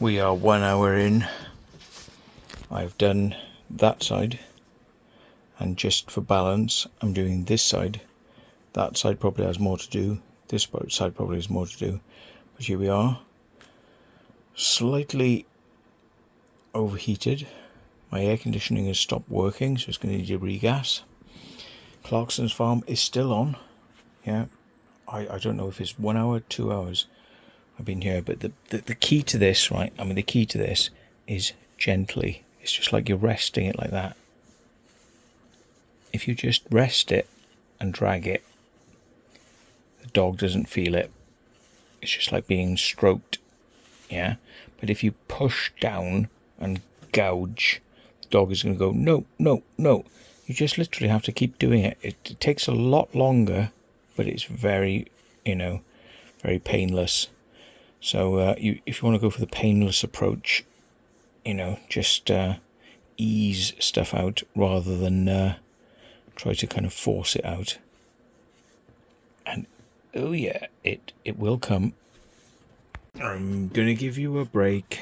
We are 1 hour in. I've done that side, and just for balance I'm doing this side. That side probably has more to do, this side probably has more to do, but here we are. Slightly overheated. My air conditioning has stopped working, so it's going to need a regas. Clarkson's farm is still on. Yeah, I don't know if it's 1 hour, 2 hours I've been here, but the key to this, right, I mean the key to this is gently. It's just like you're resting it like that. If you just rest it and drag it, the dog doesn't feel it. It's just like being stroked, yeah? But if you push down and gouge, the dog is going to go, no, no, no. You just literally have to keep doing it. It takes a lot longer, but it's very, very painless. So if you want to go for the painless approach, just ease stuff out rather than try to kind of force it out. And oh yeah, it will come. I'm going to give you a break.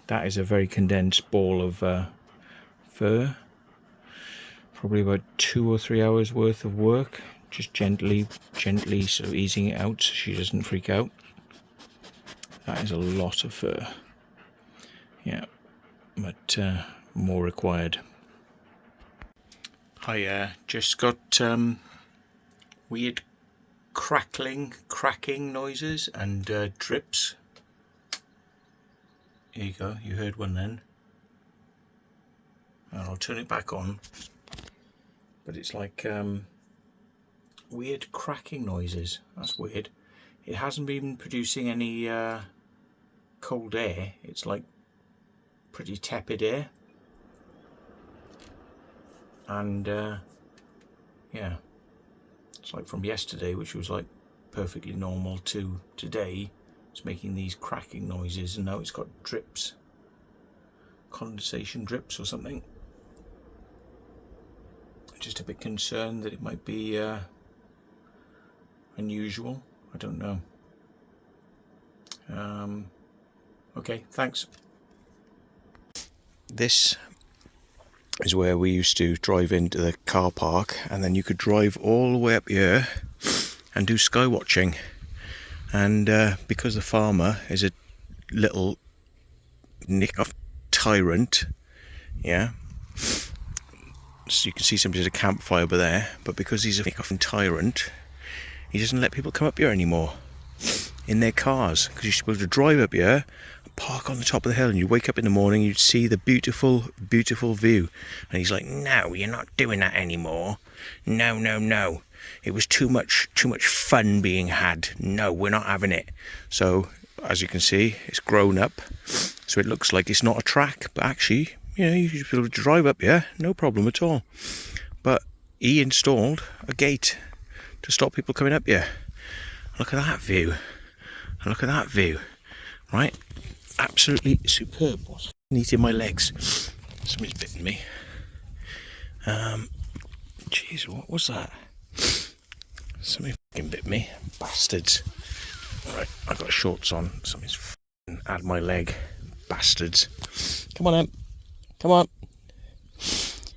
That is a very condensed ball of fur. Probably about 2 or 3 hours worth of work. Just gently sort of easing it out so she doesn't freak out. That is a lot of fur. Yeah, but more required. I just got weird cracking noises and drips. Here you go, you heard one then. And I'll turn it back on. But it's like weird cracking noises. That's weird. It hasn't been producing any cold air. It's like pretty tepid air. And yeah, it's like from yesterday, which was like perfectly normal, to today it's making these cracking noises, and now it's got drips, condensation drips or something. Just a bit concerned that it might be unusual. I don't know. Okay, thanks. This is where we used to drive into the car park, and then you could drive all the way up here and do sky watching. And because the farmer is a little nick-off tyrant, yeah, so you can see somebody at a campfire over there, but because he's a nick-off tyrant, he doesn't let people come up here anymore in their cars, because you're supposed to drive up here, park on the top of the hill, and you wake up in the morning, you'd see the beautiful view. And he's like, no, you're not doing that anymore. No, no, no. It was too much fun being had. No, we're not having it. So as you can see, it's grown up, so it looks like it's not a track, but actually, you should be able to drive up here, no problem at all. But he installed a gate to stop people coming up here. Look at that view. Look at that view. Right? Absolutely superb. What's eating my legs? Somebody's bitten me. Jeez, what was that? Somebody fucking bit me. Bastards. Alright, I've got shorts on. Somebody's fucking had my leg. Bastards. Come on, Em. Come on.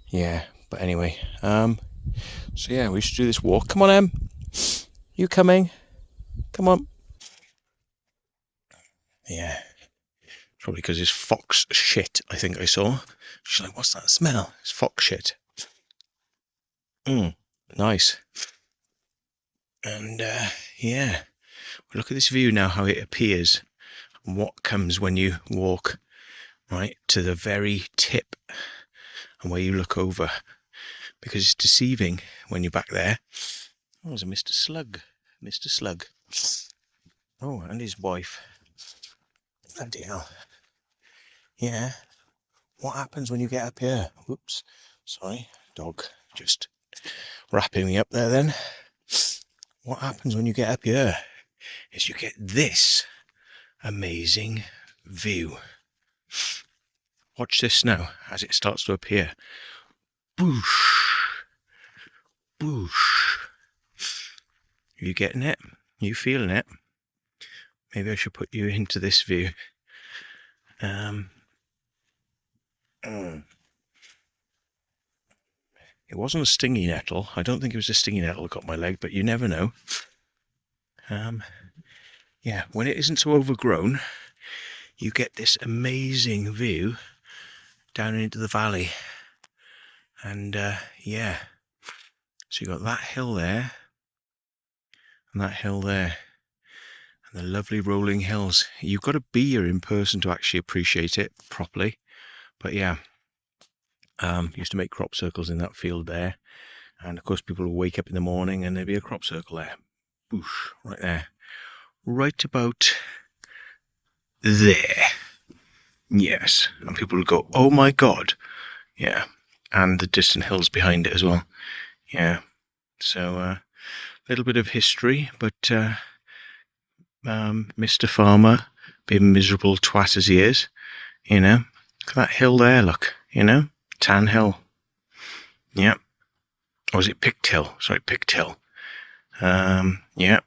Yeah, but anyway. So yeah, we should do this walk. Come on, Em. You coming? Come on. Yeah. Probably because it's fox shit, I think I saw. She's like, what's that smell? It's fox shit. Nice. And yeah, look at this view now, how it appears, and what comes when you walk right to the very tip and where you look over, because it's deceiving when you're back there. Oh, there's a Mr. Slug. Oh, and his wife. Bloody hell. Yeah. What happens when you get up here? Whoops. Sorry. Dog just wrapping me up there then. What happens when you get up here is you get this amazing view. Watch this now as it starts to appear. Boosh. Boosh. Are you getting it? Are you feeling it? Maybe I should put you into this view. Um, it wasn't a stingy nettle. I don't think it was a stingy nettle that got my leg, but you never know. Yeah, when it isn't so overgrown, you get this amazing view down into the valley. And yeah, so you got that hill there, and that hill there, and the lovely rolling hills. You've got to be here in person to actually appreciate it properly. But yeah, used to make crop circles in that field there, and of course people would wake up in the morning and there'd be a crop circle there. Boosh, right there. Right about there. Yes. And people would go, oh my God. Yeah. And the distant hills behind it as well. Yeah. So a little bit of history, but Mr. Farmer, being miserable twat as he is, you know, look at that hill there, look, you know, Tan Hill. Yeah. Or was it Pict Hill? Sorry, Pict Hill. Yeah.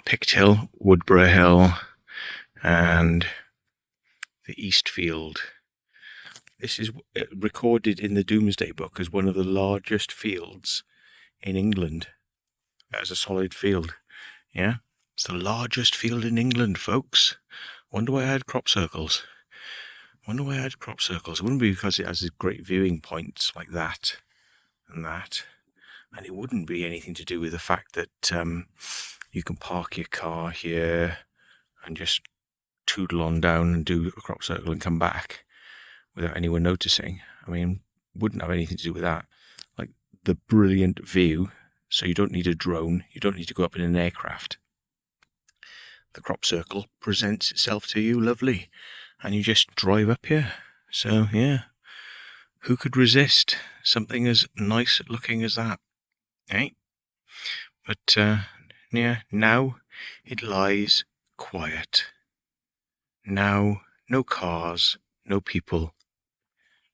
Pict Hill, Woodborough Hill, and the Eastfield. This is recorded in the Doomsday Book as one of the largest fields in England as a solid field. Yeah, it's the largest field in England, folks. Wonder why I had crop circles. Wonder why I had crop circles. It wouldn't be because it has great viewing points like that and that. And it wouldn't be anything to do with the fact that you can park your car here and just toodle on down and do a crop circle and come back without anyone noticing. I mean, wouldn't have anything to do with that. Like the brilliant view, so you don't need a drone, you don't need to go up in an aircraft. The crop circle presents itself to you lovely, and you just drive up here. So yeah, who could resist something as nice looking as that, eh? But yeah, now it lies quiet. Now, no cars, no people,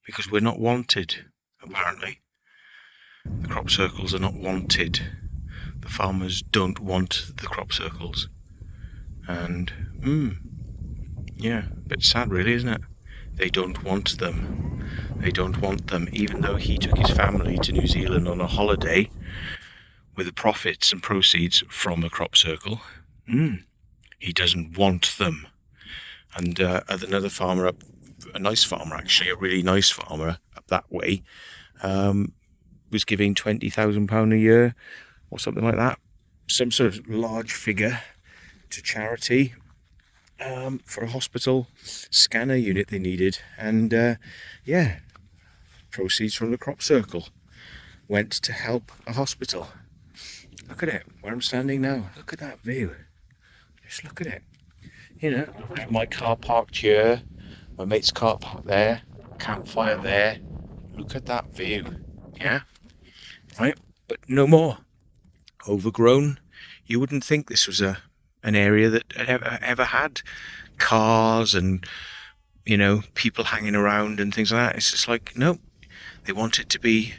because we're not wanted, apparently. The crop circles are not wanted. The farmers don't want the crop circles. And, yeah, a bit sad really, isn't it? They don't want them. They don't want them, even though he took his family to New Zealand on a holiday with the profits and proceeds from a crop circle. He doesn't want them. And another farmer up, a nice farmer actually, a really nice farmer up that way, was giving £20,000 a year or something like that, some sort of large figure to charity for a hospital scanner unit they needed. And yeah, proceeds from the crop circle went to help a hospital. Look at it, where I'm standing now. Look at that view. Just look at it. You know, my car parked here, my mate's car parked there, campfire there. Look at that view. Yeah, right, but no more. Overgrown. You wouldn't think this was an area that ever had cars and, you know, people hanging around and things like that. It's just like, no, they want it to be,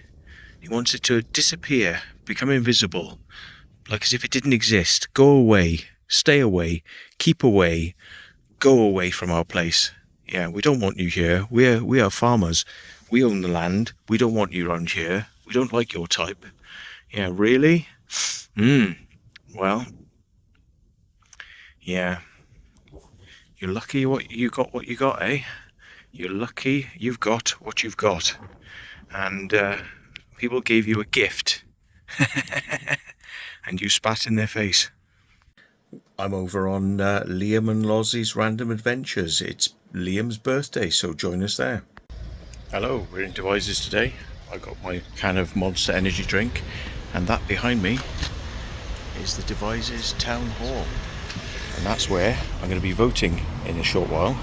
he wants it to disappear, become invisible, like as if it didn't exist. Go away, stay away, keep away, go away from our place. Yeah, we don't want you here. We are farmers. We own the land. We don't want you around here. We don't like your type. Yeah, really? Well, yeah. You're lucky what you got, eh? You're lucky you've got what you've got. And people gave you a gift. And you spat in their face. I'm over on Liam and Lozzie's Random Adventures. It's Liam's birthday, so join us there. Hello, we're in Devizes today. I got my can of Monster energy drink, and that behind me is the Devizes Town Hall. And that's where I'm going to be voting in a short while.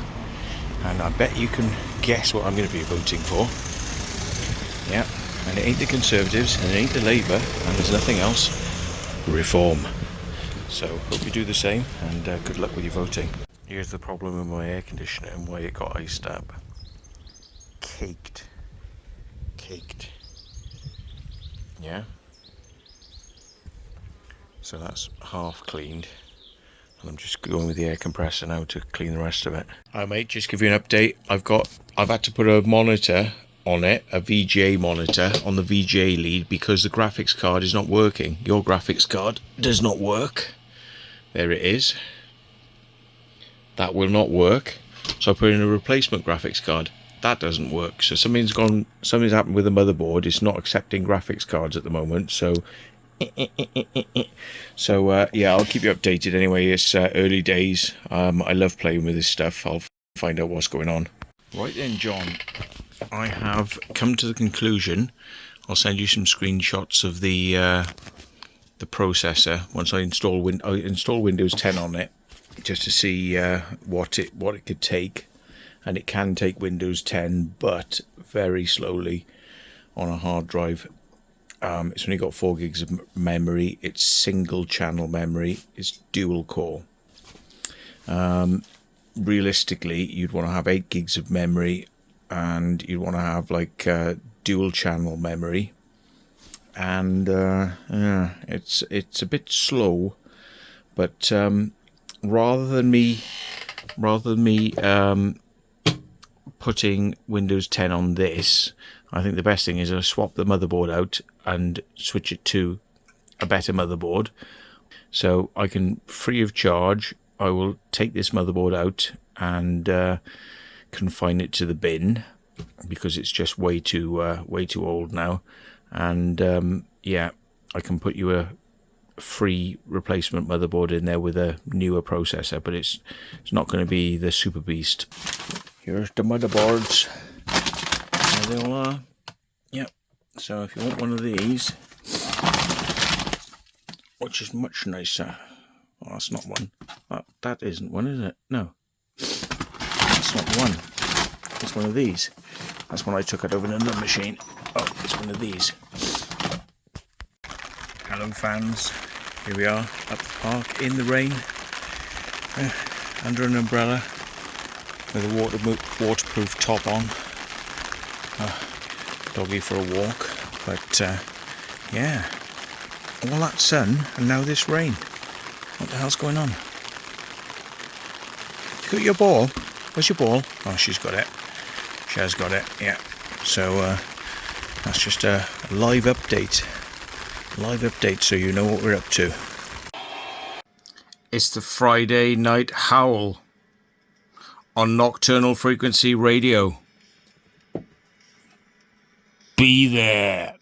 And I bet you can guess what I'm going to be voting for. Yeah, and it ain't the Conservatives, and it ain't the Labour, and there's nothing else. Reform. So hope you do the same, and good luck with your voting. Here's the problem with my air conditioner and why it got iced up. Caked. Yeah. So that's half cleaned. I'm just going with the air compressor now to clean the rest of it. Hi mate, just give you an update. I've had to put a monitor on it, a VGA monitor on the VGA lead, because the graphics card is not working. Your graphics card does not work. There it is. That will not work. So I put in a replacement graphics card. That doesn't work. So something's happened with the motherboard. It's not accepting graphics cards at the moment. So yeah, I'll keep you updated anyway. It's early days. I love playing with this stuff. I'll find out what's going on. Right then, John, I have come to the conclusion. I'll send you some screenshots of the processor once I install Windows 10 on it, just to see what it could take. And it can take Windows 10, but very slowly on a hard drive. It's only got 4 gigs of memory. It's single channel memory. It's dual core. Realistically, you'd want to have 8 gigs of memory, and you'd want to have like dual channel memory. And yeah, it's a bit slow, but rather than me putting Windows 10 on this, I think the best thing is I swap the motherboard out and switch it to a better motherboard. So I can, free of charge, I will take this motherboard out and confine it to the bin, because it's just way too old now. And yeah, I can put you a free replacement motherboard in there with a newer processor, but it's not going to be the super beast. Here's the motherboards. There they all are. Yep. So if you want one of these, which is much nicer. Oh, that's not one. That isn't one, is it? No. That's not one. It's one of these. That's one I took out of another machine. Oh, it's one of these. Hello fans. Here we are up the park in the rain, under an umbrella, with a waterproof top on. Doggy for a walk, but yeah, all that sun and now this rain. What the hell's going on? You got your ball? Where's your ball? Oh, she's got it. She has got it, yeah. So that's just a live update. So you know what we're up to. It's the Friday Night Howl on Nocturnal Frequency Radio. Be there.